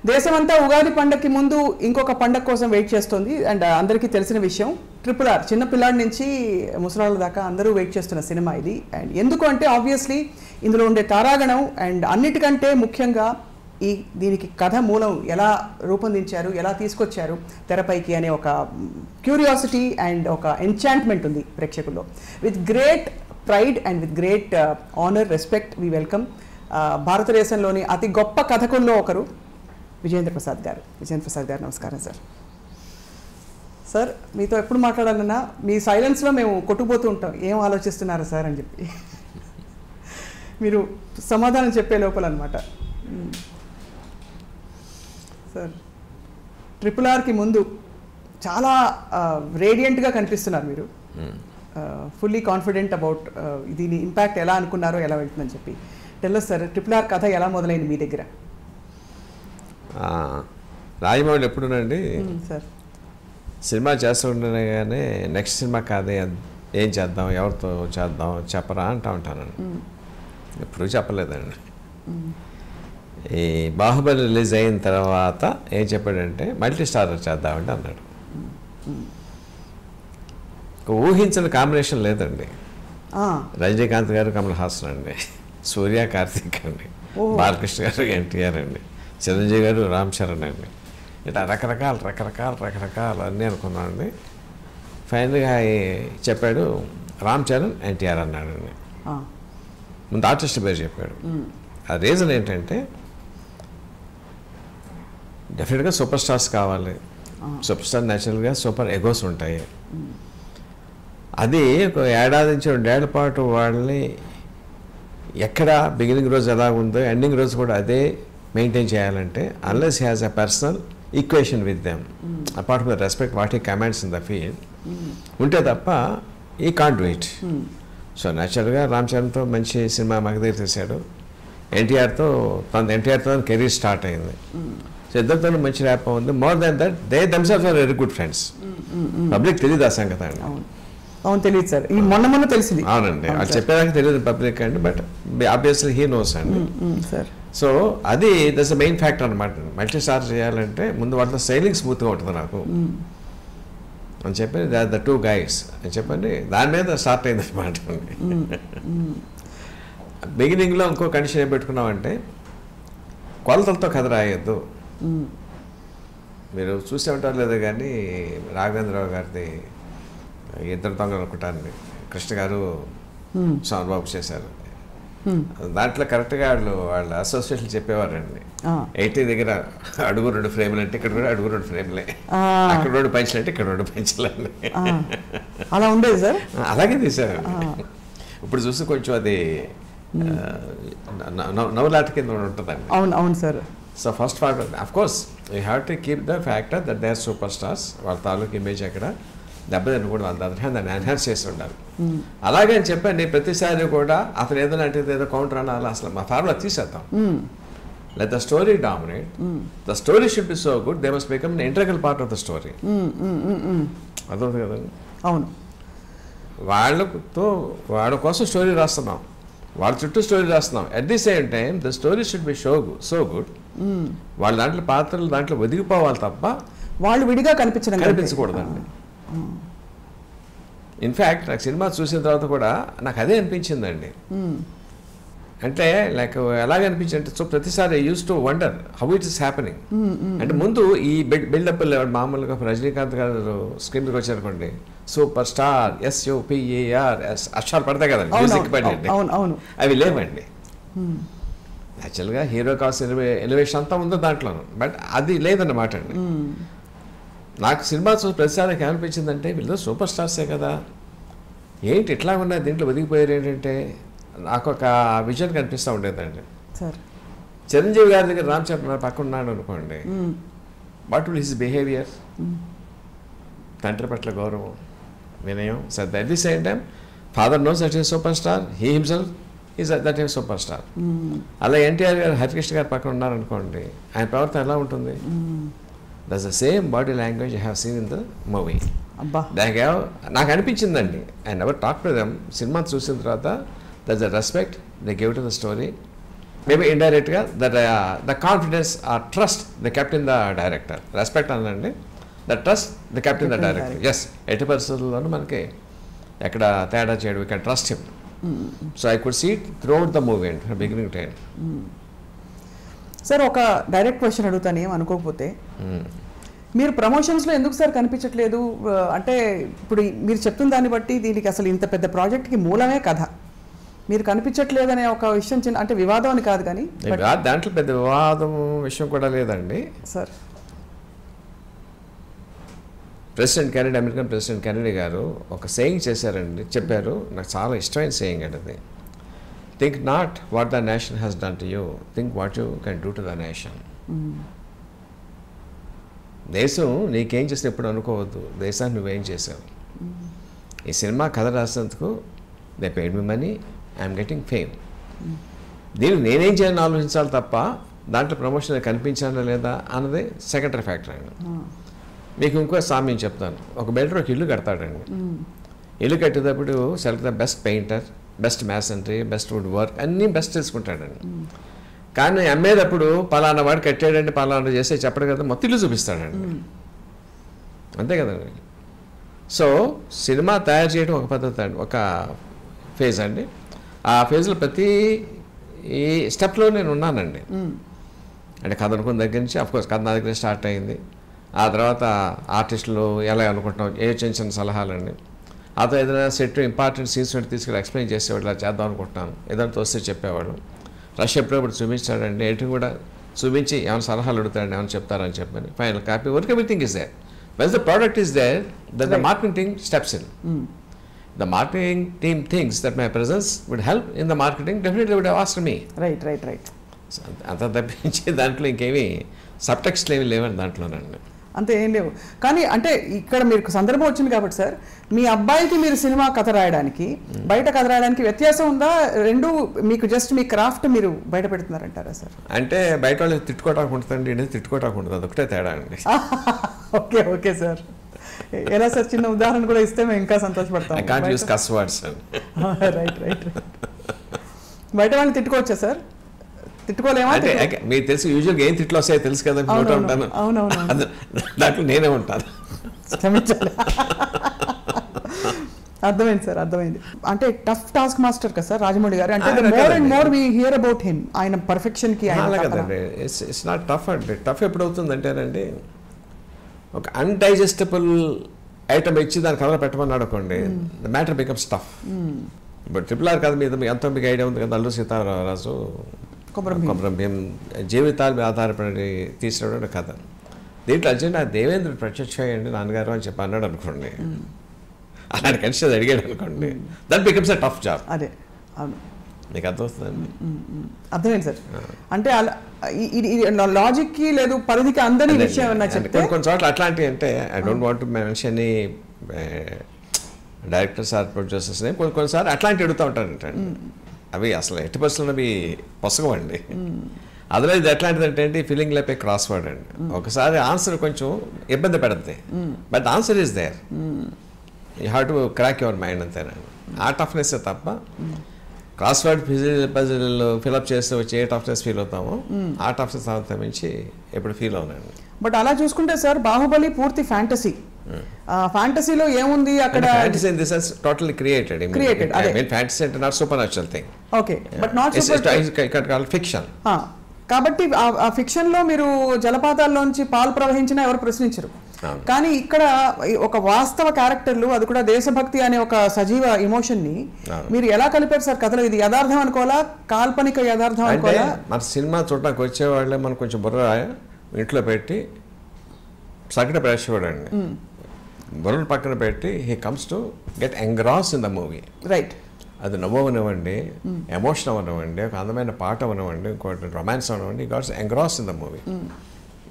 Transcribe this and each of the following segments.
దేశమంతా ఉగాది పండగకి ముందు ఇంకొక పండగ కోసం వెయిట్ చేస్తుంది. అండ్ అందరికీ తెలిసిన విషయం RRR, చిన్న పిల్లాడి నుంచి ముసలాళ్ళ దాకా అందరూ వెయిట్ చేస్తున్న సినిమా ఇది. అండ్ ఎందుకు అంటే ఆబ్వియస్లీ ఇందులో ఉండే తారాగణం అండ్ అన్నిటికంటే ముఖ్యంగా దీనికి కథ మూలం ఎలా రూపొందించారు, ఎలా తీసుకొచ్చారు తెరపైకి అనే ఒక క్యూరియాసిటీ అండ్ ఒక ఎంచాంట్మెంట్ ఉంది ప్రేక్షకుల్లో. With great pride and with great honour, respect, we welcome భారతదేశంలోని అతి గొప్ప కథకుల్లో ఒకరు విజయేంద్ర ప్రసాద్ గారు. విజయేంద్ర ప్రసాద్ గారు నమస్కారం సార్. సార్ మీతో ఎప్పుడు మాట్లాడాలన్నా మీ సైలెన్స్లో మేము కొట్టుకుపోతూ ఉంటాం, ఏం ఆలోచిస్తున్నారు సార్ అని చెప్పి మీరు సమాధానం చెప్పే లోపల అనమాట. సార్ RRRకి ముందు చాలా రేడియంట్గా కనిపిస్తున్నారు మీరు, ఫుల్లీ కాన్ఫిడెంట్ అబౌట్ దీని ఇంపాక్ట్ ఎలా అనుకున్నారో ఎలా వెళ్తుందని చెప్పి. టెల్లస్ సార్, RRR కథ ఎలా మొదలైంది మీ దగ్గర? రాజమౌళి ఎప్పుడునండి సార్ సినిమా చేస్తుండగానే నెక్స్ట్ సినిమా కాదే ఏం చేద్దాం, ఎవరితో చేద్దాం చెప్పరా అంటూ ఉంటానండి. ఎప్పుడు చెప్పలేదండి. ఈ బాహుబలి రిలీజ్ అయిన తర్వాత ఏం చెప్పాడంటే మల్టీ స్టారర్ చేద్దామండి అన్నాడు. ఊహించిన కాంబినేషన్ లేదండి. రజనీకాంత్ గారు కమల్ హాసన్ అండి, సూర్య కార్తీక్ అండి, బాలకృష్ణ గారు ఎన్టీఆర్ అండి, చిరంజీవి గారు రామ్ చరణ్ అండి, ఇట్లా రకరకాల అన్నీ అనుకున్నానండి. ఫైనల్గా చెప్పాడు రామ్ చరణ్ ఎన్టీఆర్ అన్నాడండి. ముందు ఆర్టిస్ట్ పేరు చెప్పాడు. ఆ రీజన్ ఏంటంటే డెఫినెట్గా సూపర్ స్టార్స్ కావాలి. సూపర్ స్టార్ న్యాచురల్గా సూపర్ ఎగోస్ ఉంటాయి. అది ఒక ఏడాది నుంచి 2 ఏళ్ల పాటు వాళ్ళని ఎక్కడ బిగినింగ్ రోజు ఎలా ఉందో ఎండింగ్ రోజు కూడా అదే మెయింటైన్ చేయాలంటే unless he has a personal equation with them apart from the respect what he commands in the field ఉంటే తప్ప ఈ కాంట్ డూ ఇట్. సో న్యాచురల్గా రామ్ చరణ్తో మంచి సినిమా మగధీర్ తీశాడు. ఎన్టీఆర్తో కెరీర్ స్టార్ట్ అయింది. సో ఇద్దరితో మంచి ర్యాప్ ఉంది. More than that they themselves are very good friends. Public తెలియదు ఆ సంగతి అండి. అవును తెలియదు సార్, ఈ మొన్న తెలిసింది. అవునండి, వాళ్ళు చెప్పేదాకా తెలియదు పబ్లిక్ అండి, బట్ ఆబ్వియస్లీ హీ నోస్ అండి. సో అది దట్స్ ద మెయిన్ ఫ్యాక్టర్ అనమాట. మల్టీ స్టార్ చేయాలంటే ముందు వాటిలో స్టైలింగ్ స్మూత్గా ఉంటుంది నాకు అని చెప్పి ద 2 guys అని చెప్పండి, దాని మీద స్టార్ట్ అయింది అనమాట. బిగినింగ్లో ఇంకో కండిషన్ ఏం పెట్టుకున్నామంటే కొలతలతో కథ రాయొద్దు. మీరు చూసే ఉంటారు లేదా కానీ రాఘవేంద్రరావు గారిది ఇద్దరు దొంగలు అనుకుంటారండి, కృష్ణ గారు సోమబాబు చేశారు. దాంట్లో కరెక్ట్గా వాళ్ళ అసోసియేషన్ చెప్పేవారండి, 80 దగ్గర అడుగు 2 ఫ్రేములు అంటే ఇక్కడ కూడా అడుగు 2 ఫ్రేములే, అక్కడ 2 పంచులు అంటే ఇక్కడ 2 పంచులు అండి. అలా ఉండేది సార్, అలాగే తీశారు. ఇప్పుడు చూస్తే కొంచెం అది నవలాట కింద ఉంటుందండి. అవును sir. So first part of course you have to keep the factor that they are super stars. వాళ్ళ తాలూకు ఇమేజ్ అక్కడ దెబ్బతినకూడదు, దాన్ని ఎన్హాన్స్ చేసి ఉండాలి. అలాగే అని చెప్పండి ప్రతిసారి కూడా అతను ఏదైనా అంటే ఏదో కౌంటర్ అనాలి, అసలు మా ఫార్ములా తీసేద్దాం. Let the story dominate. The story should be so good they must become an integral part of the story. అర్థమవుతుంది కదండి. అవును, వాళ్ళ కోసం స్టోరీ రాస్తున్నాం, వాళ్ళ చుట్టూ స్టోరీ రాస్తున్నాం. At the same time the story should be so good. వాళ్ళ దాంట్లో పాత్రలు దాంట్లో ఒదిగిపోవాలి తప్ప వాళ్ళు విడిగా కనిపించకూడదండి. ఇన్ఫ్యాక్ట్ నాకు సినిమా చూసిన తర్వాత కూడా నాకు అదే అనిపించిందండి. అంటే లైక్ ఎలాగనిపించింది అంటే, సో ప్రతిసారి use to wonder how it is happening. అంటే ముందు ఈ బిల్డప్ మామూలుగా రజనీకాంత్ గారు స్క్రీన్ మీద వచ్చారనుకోండి, సూపర్ స్టార్ SUPER అక్షరాలు పడతాయి కదండి, మ్యూజిక్ పడండి, అవి లేవండి. యాక్చువల్గా హీరో కావాల్సిన ఎలివేషన్ అంతా ఉందో దాంట్లో, బట్ అది లేదన్నమాట అండి. నాకు సినిమా చూసి ప్రతిసారికి ఏమనిపించిందంటే వీళ్ళు సూపర్ స్టార్సే కదా, ఏంటి ఇట్లా ఉన్నాయి దీంట్లో ఒదిగిపోయారు ఏంటంటే నాకు ఒక విజన్ కనిపిస్తూ ఉండేదండి. చిరంజీవి గారి దగ్గర రామ్ చరణ్ పక్కన ఉన్నాడు అనుకోండి, వాట్ విల్ హిస్ బిహేవియర్, తండ్రి పట్ల గౌరవం, వినయం, శ్రద్ధ. At the same time father knows that is super star, he himself is that is super star. అలా ఎన్టీఆర్ గారు హరికృష్ణ గారు పక్కన ఉన్నారనుకోండి, ఆయన ప్రవర్తన ఎలా ఉంటుంది? That's the same body language I have seen in the movie. నాకు అనిపించిందండి. I never talk to them. Cinema చూసిన తర్వాత that's the respect they give to the story. Maybe ఇండైరెక్ట్గా the confidence or trust the kept in the director, respect అనండి, the trust the kept in the director. Yes, ఎట్టి పరిస్థితుల్లోనూ మనకి ఎక్కడ తేడా చేయడం, we can trust him. So I could see it through out the movie and beginning to end. Sir ఒక direct question అడుగుతాను, ఏం అనుకోకపోతే, మీరు ప్రమోషన్స్లో ఎందుకు సార్ కనిపించట్లేదు? అంటే ఇప్పుడు మీరు చెప్తున్న దాన్ని బట్టి దీనికి అసలు ఇంత పెద్ద ప్రాజెక్ట్కి మూలమే కథ, మీరు కనిపించట్లేదనే ఒక విషయం చిన్న, అంటే వివాదం అని కాదు కానీ దాంట్లో పెద్ద వివాదం విషయం కూడా లేదండి sir. President Kennedy, American president Kennedy గారు ఒక సేయింగ్ చేశారండి, చెప్పారు, నాకు చాలా ఇష్టమైన సేయింగ్ అండి అది. Think not what the nation has done to you, think what you can do to the nation. దేశం నీకేం చేస్తే ఎప్పుడు అనుకోవద్దు, దేశాన్ని నువ్వేం చేసావు. ఈ సినిమా కథ రాసినందుకు they paid me money, I'm getting fame. దీన్ని నేనేం చేయాలని ఆలోచించాలి తప్ప దాంట్లో ప్రమోషన్ కనిపించానా లేదా అన్నది సెకండరీ ఫ్యాక్టర్ అండి. మీకు ఇంకో సామ్యం చెప్తాను. ఒక బిల్డర్ ఒక ఇల్లు కడతాడండి, ఇల్లు కట్టేటప్పుడు select the best painter, best masonry, best wood work, అన్నీ బెస్ట్ తీసుకుంటాడండి. కానీ అమ్మేటప్పుడు పలానా వాడు కట్టాడండి, పలానా చేస్తే చెప్పడు కదా, మొత్తం ఇల్లు చూపిస్తాడండి. అంతే కదండి. సో సినిమా తయారు చేయడం ఒక పద్ధతి అండి, ఒక ఫేజ్ అండి. ఆ ఫేజ్లో ప్రతి ఈ స్టెప్లో నేను ఉన్నానండి. అంటే కథ అనుకున్న దగ్గర నుంచి అఫ్కోర్స్ కథ నా దగ్గర స్టార్ట్ అయింది. ఆ తర్వాత ఆర్టిస్టులు ఎలా అనుకుంటున్నాం, ఏ చిన్న చిన్న సలహాలండి. ఆ తర్వాత ఏదైనా సెట్ ఇంపార్టెంట్ సీన్స్ తీసుకెళ్ళి ఎక్స్ప్లెయిన్ చేసేవాళ్ళు, ఇలా చేద్దాం అనుకుంటున్నాను, ఏదైనా తోస్తే చెప్పేవాళ్ళు. రష్ ఎప్పుడప్పుడు చూపించాడండి, ఎడిటింగ్ కూడా చూపించి ఏమైనా సలహాలు అడుగుతాడండి, ఏమైనా చెప్తారని చెప్పని final copy work everything is there. Once the product is there, then the marketing team steps in. The marketing team thinks that my presence would help in the marketing, definitely would have asked me. Right. So, అంత తప్పించి దాంట్లో ఇంకేమీ subtext ఏమీ లేవండి దాంట్లోనండి. అంతే ఏం లేవు. కానీ అంటే ఇక్కడ మీకు సందర్భం వచ్చింది కాబట్టి సార్, మీ అబ్బాయికి మీరు సినిమా కథ రాయడానికి బయట కథ రాయడానికి వ్యత్యాసం ఉందా? రెండు మీకు జస్ట్ మీ క్రాఫ్ట్ మీరు బయట పెడుతున్నారంటారా సార్? అంటే బయట వాళ్ళు తిట్టుకోవడానికి ఉంటుందండి, ఇంటి తిట్టుకోవడానికి ఉంటుంది, అదొకటే తేడా అండి. Okay sir. ఎలా సార్, చిన్న ఉదాహరణ కూడా ఇస్తే మేము ఇంకా సంతోషపడతాం. I can't use cuss words అండి. రైట్. బయట వాళ్ళని తిట్టుకోవచ్చా సార్? తిట్టుకోలేమా? అంటే మీకు తెలుసు యూజువల్గా ఏం తిట్లు వస్తాయో తెలుసు కదా, ఉంటాను. అవునవును, దాంట్లో నేనే ఉంటాను. అర్థమైంది సార్, అర్థమైంది. అంటే టఫ్ టాస్క్ మాస్టర్ కదా సార్ రాజమౌళి గారు. అంటే more and more we hear about him, ఆయన పర్ఫెక్షన్ కి. కదండి, ఇట్స్ నాట్ టఫ్ అండి. టఫ్ ఎప్పుడు అవుతుందంటేనండి, ఒక అన్డైజెస్టబుల్ ఐటమ్ ఇచ్చి దాని కలర్ పెట్టమని అనుకోండి, ద మ్యాటర్ బికమ్స్ టఫ్. ఇప్పుడు RRR కథ మీద ఎంతో మీకు ఐడియా ఉంది కదా, అల్లు సీతారామరాజు కొమరం భీం జీవితాల మీద ఆధారపడి తీసినటువంటి కథ. దీంట్లో అర్జెంట్ దేవేంద్ర ప్రత్యక్ష అయ్యండి నాన్నగారు అని చెప్పి అన్నాడు అనుకోండి, అలాంటి కనిష్ట అడిగాడు అనుకోండి, that becomes a tough job. అదే, అవును, మీకు అర్థమవుతుందండి. అర్థమైంది సార్. అంటే లాజిక్ కి లేదు పరిధికి అందని విషయం అన్నా చెప్తే కొన్ని చోట్ల అట్లాంటివి, అంటే I don't want to mention any directors or producers కొన్నిసార్లు అట్లాంటివి అడుగుతూ ఉంటారంటే, అవి అసలు ఎట్టి పరిస్థితుల్లో అవి పొసగవండి. అందులో ఇది ఎట్లాంటిది అంటే feeling like a crossword అండి. ఒకసారి ఆన్సర్ కొంచెం ఇబ్బంది పెడుతుంది, but answer is there, you have to crack your mind అంతేనండి. ఆ టఫ్నెస్ తప్ప క్రాస్ వర్డ్ పజిల్ ఫిల్అప్ చేస్తే వచ్చి ఏ టఫ్నెస్ ఫీల్ అవుతామో ఆ టఫ్నెస్ అంతా మించి ఎప్పుడు ఫీల్ అవునండి. బట్ అలా చూసుకుంటే సార్ బాహుబలి పూర్తి ఫ్యాంటసీ. ఫ్యాంటసీలో ఏముంది అక్కడ? Fantasy in the sense totally created. I mean fantasy అంటే not super natural thing. Okay, but not fiction. కాబట్టి ఆ ఫిక్షన్ లో మీరు జలపాతాల్లోంచి పాలు ప్రవహించినా ఎవరు ప్రశ్నించరు. కానీ ఇక్కడ ఒక వాస్తవ క్యారెక్టర్లు, అది కూడా దేశభక్తి అనే ఒక సజీవ ఎమోషన్ ని మీరు ఎలా కలిపారు సార్ కథలో? ఇది యథార్థం అనుకోవాలా, కాల్పనిక యథార్థం అనుకోవాలా? మన సినిమా చూడడానికి వచ్చేవాళ్ళే మనం కొంచెం బుర్ర ఇంట్లో పెట్టి సగటు ప్రేక్షకుడు అండి, బుర్రను పక్కన పెట్టి he comes to get ఎంగ్రాస్ in the movie. Right. అది నవ్వు అవనివ్వండి, ఎమోషన్ అవనివ్వండి, ఒక అందమైన పాట అవనివ్వండి, ఇంకోటి రొమాన్స్ అవనివ్వండి, గాట్స్ ఎంగ్రాస్ ఇన్ ద మూవీ.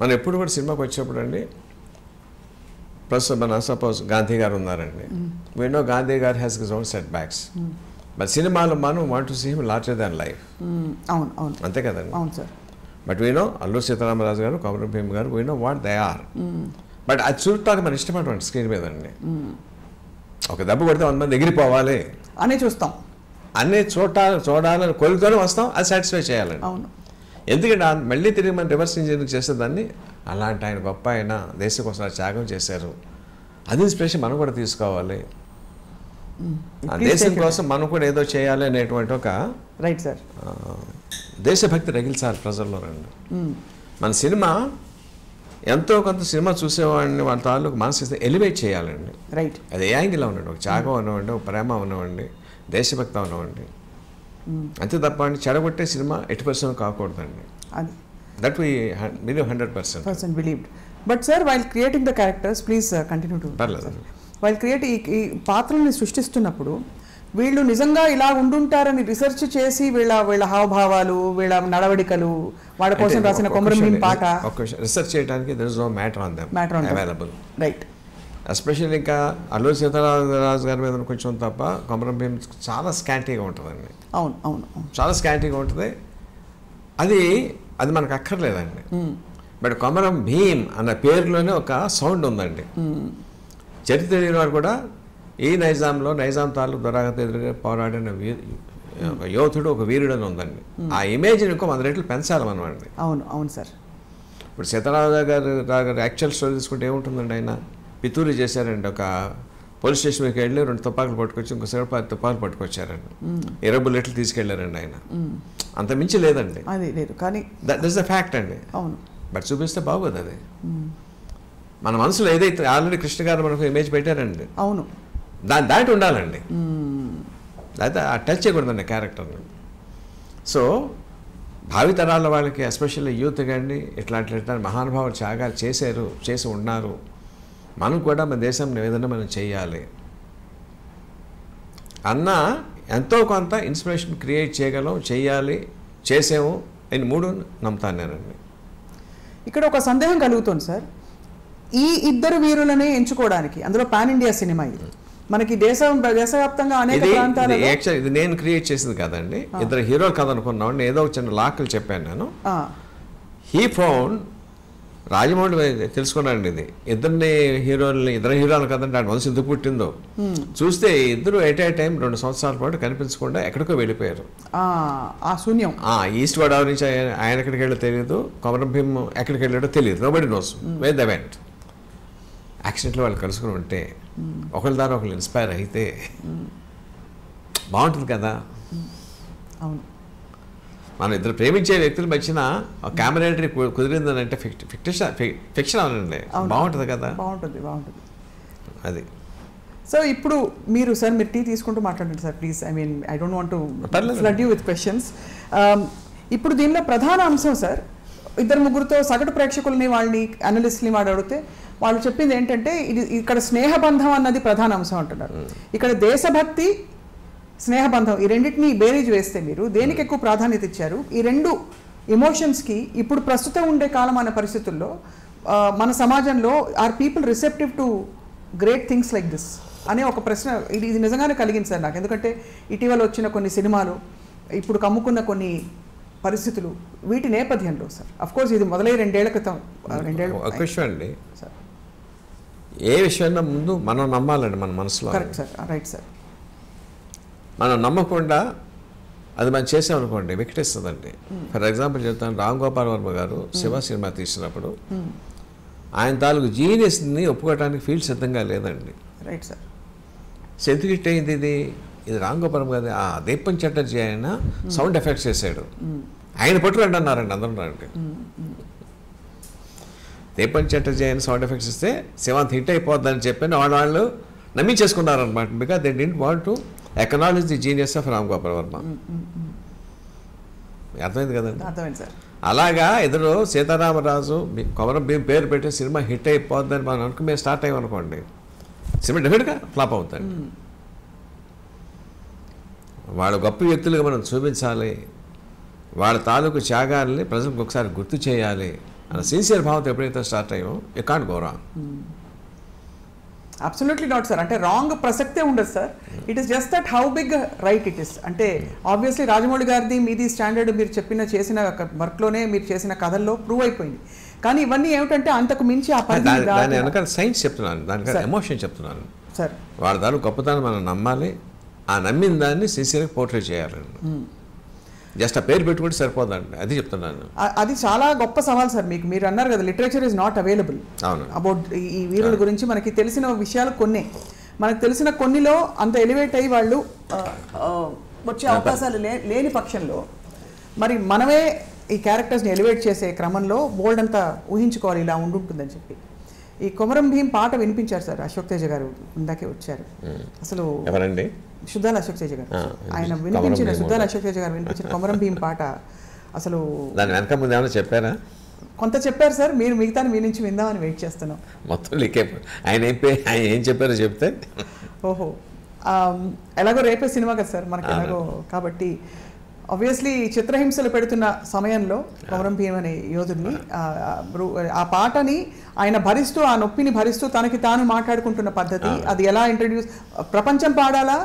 మనం ఎప్పుడు కూడా సినిమాకి వచ్చేప్పుడు అండి, ప్లస్ మన సపోజ్ గాంధీ గారు ఉన్నారండి, వీ నో గాంధీ గారు has his own setbacks, but సినిమాలో మనం want to see him larger than life. అవును, అవును, అంతే కదండి. అవును sir. But we know Alluri Sitaramaraju గారు, కొమరం భీమ్ గారు, we know what they are. But అది చూడటానికి మన ఇష్టపడమండి స్క్రీన్ మీద అండి. ఒక దెబ్బ కొడితే 100 మంది ఎగిరిపోవాలి అని చూస్తాం. అన్నీ చూడాలని కోరికతోనే వస్తాం, అది సాటిస్ఫై చేయాలండి. అవును. ఎందుకంటే మళ్ళీ తిరిగి మనం రివర్స్ ఇంజనీరింగ్ చేసేదాన్ని అలాంటి ఆయన గొప్ప ఆయన దేశం కోసం త్యాగం చేశారు, అది ఇన్స్పిరేషన్ మనం కూడా తీసుకోవాలి, ఆ దేశం కోసం మనం కూడా ఏదో చేయాలి అనేటువంటి ఒక రైట్ సార్ దేశభక్తి రగిల్చాలి ప్రజల్లో. రండి మన సినిమా ఎంతో కొంత సినిమా చూసేవాడిని వాళ్ళ తాలూకు మనసు ఎలివేట్ చేయాలండి. రైట్. అది ఏ యాంగిల్ ఉన్నండి, ఒక త్యాగం ఉన్నవండి, ఒక ప్రేమ ఉన్నవండి, దేశభక్తి ఉన్నవండి, అంతే తప్ప అండి చెడగొట్టే సినిమా 80% కాకూడదండి. అది that we believe 100% believed. But sir while creating the characters, please continue to. పర్లేదు. వైల్ క్రియేట్ ఈ పాత్రల్ని సృష్టిస్తున్నప్పుడు వీళ్ళు నిజంగా ఇలా ఉండుంటారని రిసెర్చ్ చేసి వీళ్ళ హావభావాలు, వీళ్ళ నడవడికలు, వాళ్ళ కోసం రాసిన కొమరం భీం పాట రిసెర్చ్ చేయడానికి there is no matter on them available. Right. Especially ఇంకా అల్లూరి సీతారామరాజు గారి మీద కొంచెం తప్ప కొమరం భీం చాలా స్కాంటీగా ఉంటుందండి. అవును అవును చాలా స్కాంటీగా ఉంటుంది. అది మనకు అక్కర్లేదండి. బట్ కొమరం భీం అన్న పేరులోనే ఒక సౌండ్ ఉందండి. చరిత్ర తెలియని వారు కూడా ఈ నైజాం తాలూకు దురాగత ఎదురుగా పోరాడిన యోధుడు, ఒక వీరుడు అని ఉందండి. ఆ ఇమేజ్ని ఇంకో 100 రెట్లు పెంచాలి మనం అండి. అవును అవును సార్. ఇప్పుడు సీతారామరాజు గారు యాక్చువల్ స్టోరీ తీసుకుంటే ఏముంటుందండి, ఆయన పితూరి చేశారండి. ఒక పోలీస్ స్టేషన్కి వెళ్ళి 2 తుపాకులు పట్టుకొచ్చి ఇంకోసారి 10 తుపాకులు పట్టుకొచ్చారండి. 20 బుల్లెట్లు తీసుకెళ్లారండి ఆయన. అంత మించి లేదండి, అది లేదు. కానీ దట్ ఇస్ ద ఫ్యాక్ట్ అండి. అవును. బట్ చూపిస్తే బాగోదు. అది మన మనసులో ఏదైతే ఆల్రెడీ కృష్ణ గారు మనకు ఇమేజ్ పెట్టారండి, అవును, దాటి ఉండాలండి. అయితే ఆ టచ్ చేయకూడదండి క్యారెక్టర్ని. సో భావితరాల వాళ్ళకి ఎస్పెషల్లీ యూత్ కానీ ఇట్లాంటి మహానుభావులు త్యాగాలు చేసి ఉన్నారు. మనం కూడా మన దేశం ఏదైనా మనం చేయాలి అన్న ఎంతో కొంత ఇన్స్పిరేషన్ క్రియేట్ చేయగలం, చేయాలి, చేసాము అని 3 నమ్ముతాను నేనండి. ఇక్కడ ఒక సందేహం కలుగుతుంది సార్, ఈ ఇద్దరు వీరులనే ఎంచుకోవడానికి, అందులో పాన్ ఇండియా సినిమా ఇది, మనకి దేశవ్యాప్తంగా అనేక ప్రాంతాలలో ఇది నేను క్రియేట్ చేసింది కాదండి. 2 హీరోలు కథ అనుకున్నాం. ఏదో చిన్న లాక్లు చెప్పాను నేను. హీ ఫౌండ్ రాజమౌళి తెలుసుకున్నానండి. ఇది ఇద్దరు హీరోలు కదండి, ఆయన మనసు ఎందుకు పుట్టిందో చూస్తే ఇద్దరు ఎట్ ఏ టైం 2 సంవత్సరాల పాటు కనిపించకుండా ఎక్కడికో వెళ్ళిపోయారు. ఆ శూన్యం. ఈస్ట్ గోదావరి నుంచి ఆయన ఎక్కడికి వెళ్ళో తెలియదు, కొమరం భీం ఎక్కడికి వెళ్ళాడో తెలియదు. Nobody knows wear the vent. యాక్సిడెంట్లో వాళ్ళు కలుసుకుని ఉంటే ఒకరి ద్వారా ఒకరు ఇన్స్పైర్ అయితే బాగుంటుంది కదా. అవును. మనం ఇద్దరు ప్రేమించే వ్యక్తుల మధ్యన కామరేటరీ కుదిరిందని అంటే ఫిక్షన్ అవునండి, బాగుంటుంది కదా. బాగుంటుంది. అది. సో ఇప్పుడు మీరు టీ తీసుకుంటూ మాట్లాడండి sir please. I don't want to flood you with questions. ఇప్పుడు దీనిలో ప్రధాన అంశం సార్, 2-3 సగటు ప్రేక్షకుల్ని, వాళ్ళని అనలిస్ట్ని అడిగితే వాళ్ళు చెప్పింది ఏంటంటే ఇక్కడ స్నేహబంధం అన్నది ప్రధాన అంశం అంటున్నారు. ఇక్కడ దేశభక్తి, స్నేహబంధం, ఈ రెండింటిని బేరీజ్ వేస్తే మీరు దేనికి ఎక్కువ ప్రాధాన్యత ఇచ్చారు? ఈ 2 ఎమోషన్స్కి ఇప్పుడు ప్రస్తుతం ఉండే కాలమాన పరిస్థితుల్లో మన సమాజంలో are people receptive to great things like this అనే ఒక ప్రశ్న ఇది నిజంగానే కలిగింది సార్ నాకు. ఎందుకంటే ఇటీవల వచ్చిన కొన్ని సినిమాలు, ఇప్పుడు కమ్ముకున్న కొన్ని పరిస్థితులు, వీటి నేపథ్యంలో సార్ అఫ్కోర్స్ ఇది మొదలై 2 ఏళ్ల క్రితం. ఒక విషయం అండి సార్, ఏ విషయాన్ని ముందు మనం నమ్మాలండి మన మనసులో. Correct sir. Right sir. మనం నమ్మకుండా అది మనం చేసామనుకోండి వికటిస్తుందండి. ఫర్ ఎగ్జాంపుల్ చెప్తాను, రామ్ గోపాల్ వర్మ గారు శివ సినిమా తీసినప్పుడు ఆయన తాలూకు జీనియస్ని ఒప్పుకోవడానికి ఫీల్డ్ సిద్ధంగా లేదండి. Right sir. సెంతికిట్ అయింది ఇది రామ్ గోపాల్ గారు. ఆ దీపం చటర్జీ ఆయన సౌండ్ ఎఫెక్ట్స్ చేశాడు, ఆయన పట్టురండి అన్నారండి అందరూ. రండి దీపం చటర్జీ ఆయన సౌండ్ ఎఫెక్ట్స్ ఇస్తే శివాంత్ హిట్ అయిపోద్దని చెప్పి వాళ్ళు నమ్మించేసుకున్నారనమాట. Because they didn't want to acknowledge the genius of Ram Gopal Varma. అర్థమైంది కదండి. అర్థమైంది సార్. అలాగా ఎదురు సీతారామరాజు కొమరం భీం పేరు పెట్టి సినిమా హిట్ అయిపోద్దని మనం అనుకుని మేము స్టార్ట్ అయ్యామనుకోండి, సినిమా డెఫినెట్గా ఫ్లాప్ అవుతుంది. వాళ్ళ గొప్ప వ్యక్తులుగా మనం చూపించాలి, వాళ్ళ తాలూకు త్యాగాల్ని ప్రజలకు ఒకసారి గుర్తు చేయాలి అన్న సిన్సియర్ భావంతో ఎప్పుడైతే స్టార్ట్ అయ్యామో you can't go wrong. Absolutely not sir. అంటే రాంగ్ ప్రసక్తే ఉండదు sir. It is just that how big right it is. అంటే ఆబ్వియస్లీ రాజమౌళి గారిది మీది స్టాండర్డ్, మీరు చేసిన వర్క్లోనే, మీరు చేసిన కథల్లో ప్రూవ్ అయిపోయింది. కానీ ఇవన్నీ ఏమిటంటే అంతకు మించి ఆ దాని వెనకాల సైన్స్ చెప్తున్నాను, దానికన్నా ఎమోషన్ చెప్తున్నాను సార్. వాళ్ళ దాని గొప్పతనం మనం నమ్మాలి, ఆ నమ్మిన దాన్ని సిన్సియర్గా పోర్ట్రేట్ చేయాలండి. జస్ట్ ఆ పేరు పెట్టుకుంటే సరిపోదండి, అది చెప్తున్నాను. అది చాలా గొప్ప సవాల్ సార్ మీకు. మీరు అన్నారు కదా literature is not available about ఈ వీరుల గురించి. మనకి తెలిసిన విషయాలు కొన్నే, మనకు తెలిసిన కొన్నిలో అంత ఎలివేట్ అయ్యి వాళ్ళు వచ్చే అవకాశాలు లేని పక్షంలో మరి మనమే ఈ క్యారెక్టర్స్ని ఎలివేట్ చేసే క్రమంలో బోల్డ్ అంతా ఊహించుకోవాలి ఇలా ఉంటుందని చెప్పి. ఈ కొమరం భీం పాట వినిపించారు సార్ అశోక్ తేజ గారు, ఇందాకే వచ్చారు. అసలు ఎవరండి? సుద్దాల అశోక్ తేజ గారు. ఆయన వినిపించిన సుద్దాల అశోక్ తేజ గారు వినిపించిన కొమరం భీం పాట అసలు దాని వెనక ముందు ఏమైనా చెప్పారా? కొంత చెప్పారు సార్, మీరు మిగతాని మీ నుంచి విందామని వెయిట్ చేస్తున్నాం. మొత్తం లీకే ఆయన ఏం చెప్పారో చెప్తే. ఓహో, ఎలాగో రేపే సినిమా కదా సార్ మనకి ఎలాగో, కాబట్టి ఆబ్వియస్లీ చిత్రహింసలు పెడుతున్న సమయంలో కొమరం భీం అనే యోధుడిని ఆ పాటని ఆయన భరిస్తూ, ఆ నొప్పిని భరిస్తూ తనకి తాను మాట్లాడుకుంటున్న పద్ధతి, అది ఎలా ఇంట్రడ్యూస్, ప్రపంచం పాడాలా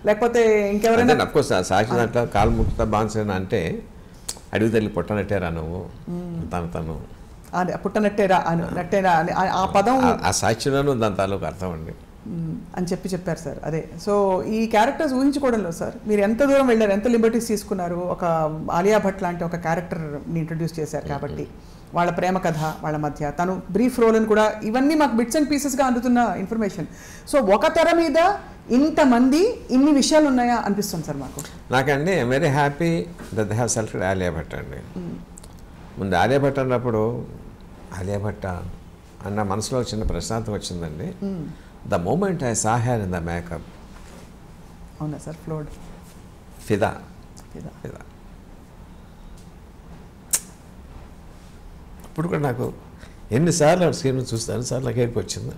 లేకపోతే ఇంకెవరైనా? అఫ్కోర్స్ సాక్షి దాంట్లో కాలు ముక్త బాన్సేన అంటే అడిగి తల్లి పుట్టనట్టేరా నువ్వు, తను పుట్టనట్టేరా నట్టేరా అని ఆ పదం ఆ సాక్షిలోనూ దాని తాలూకు అర్థం అండి అని చెప్పారు సార్. అదే, సో ఈ క్యారెక్టర్స్ ఊహించుకోవడంలో సార్ మీరు ఎంత దూరం వెళ్ళారు, ఎంత లిబర్టీస్ తీసుకున్నారు? ఒక ఆలియా భట్ లాంటి ఒక క్యారెక్టర్ని ఇంట్రడ్యూస్ చేశారు కాబట్టి వాళ్ళ ప్రేమ కథ, వాళ్ళ మధ్య తను బ్రీఫ్ రోల్ అని కూడా, ఇవన్నీ మాకు బిట్స్ అండ్ పీసెస్గా అందుతున్న ఇన్ఫర్మేషన్. సో ఒక తెర మీద ఇంతమంది ఇన్ని విషయాలు ఉన్నాయా అనిపిస్తుంది సార్ మాకు. నాకండి I'm very happy that they have selected Alia Bhatt అండి. ముందు ఆలియా భట్ అన్నప్పుడు ఆలియా భట్ అన్న మనసులో చిన్న ప్రశాంతం వచ్చిందండి. The moment I saw her in the makeup, అవునా సార్, ఫ్లోడ్ ఫిదా. ఇప్పుడు కూడా నాకు ఎన్నిసార్లు స్క్రీన్ చూస్తాను సార్, నాకు ఏడుపు వచ్చింది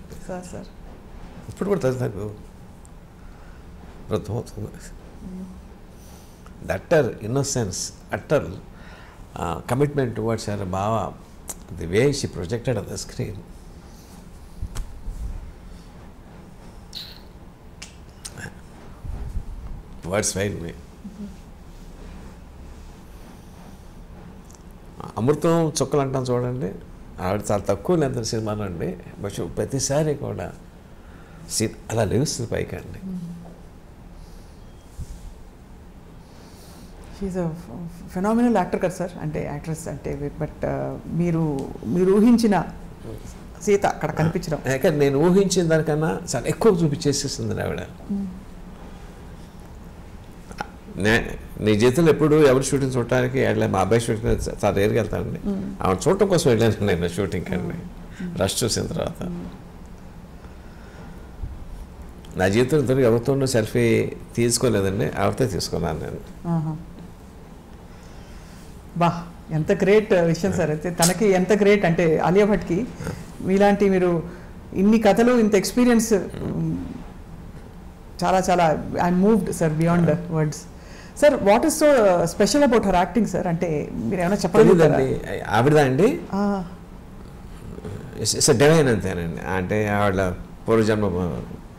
సార్. ఇప్పుడు కూడా నాకు అర్థమవుతుంది. The utter innocence, utter commitment towards her బావ, the way she projected on the screen. Words fail me. అమృతం చుక్కలు అంటాం చూడండి, ఆవిడ చాలా తక్కువ లెంత్ సినిమాలో అండి, బట్ ప్రతిసారి కూడా అలా లేస్తుంది పైకి అండి. షీఈ్ అ ఫెనామినల్ యాక్టర్ కదా సార్, అంటే యాక్ట్రెస్ అంటే. బట్ మీరు ఊహించిన సీత అక్కడ కనిపించడం, కానీ నేను ఊహించిన దానికన్నా చాలా ఎక్కువ చూపించేసేస్తుంది ఆవిడ. నీ జీవితంలో ఎప్పుడు ఎవరు షూటింగ్ చూడటానికి వెళ్ళా, మా అబ్బాయి షూటింగ్ చాలా రేరుగా వెళ్తానండి. ఆవిడ చూడటం కోసం వెళ్ళాను నేను షూటింగ్ అండి. రష్ చూసిన తర్వాత నా జీవితంలో ఇంతవరకు ఎవరితో సెల్ఫీ తీసుకోలేదండి, ఆవిడతో తీసుకున్నాను నేను. బా, ఎంత గ్రేట్ విషయం సార్. అయితే తనకి ఎంత గ్రేట్ అంటే ఆలియా భట్కి మీలాంటి, మీరు ఇన్ని కథలు, ఇంత ఎక్స్పీరియన్స్, చాలా చాలా I moved sir beyond words. Sir, what is so special about her acting sir? అంటే మీరు ఏమైనా చెప్పలేదండి? ఆవిడదా అండి, ఇట్స్ డివైన్ అంతేనండి. అంటే ఆవిడ పూర్వజన్మ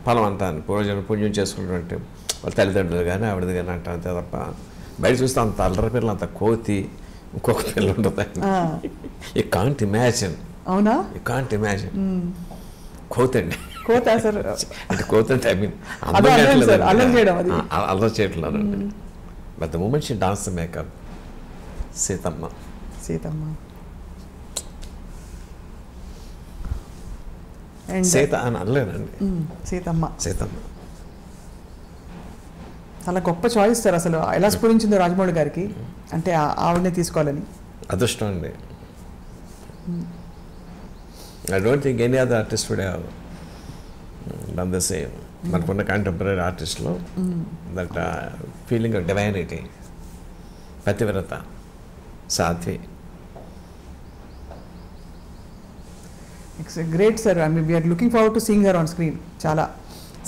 ఫలం అంటాను, పూర్వజన్మ పుణ్యం చేసుకుంటుంటే వాళ్ళ తల్లిదండ్రులు కానీ ఆవిడది కానీ అంట, అంతే తప్ప బయట చూస్తే అంత అల్లరి పిల్లలు, అంత కోతి ఇంకొక పిల్ల ఉంటుంది. You can't imagine. అవునా? You can't imagine. కోతండి, కోత సార్ అంటే కోతంటే ఐ మీన్ అల్లరి చేయట్లేదు. But the moment she dons the makeup, Seethamma Sita అని అనలేనండి, సీతమ్మ. చాలా గొప్ప చాయిస్ సార్. అసలు ఎలా స్ఫురించిందో రాజమౌళి గారికి, అంటే ఆవిడనే తీసుకోవాలని. అదృష్టం అండి. I don't think any other artist would have done the same. మనకున్న కంటెంపరీ ఆర్టిస్ట్లో దట్ ఫీలింగ్ ఆఫ్ డివైనిటీ, పతివ్రత, సాధ్వి. It's great sir. I mean we're looking forward to seeing her on screen. చాలా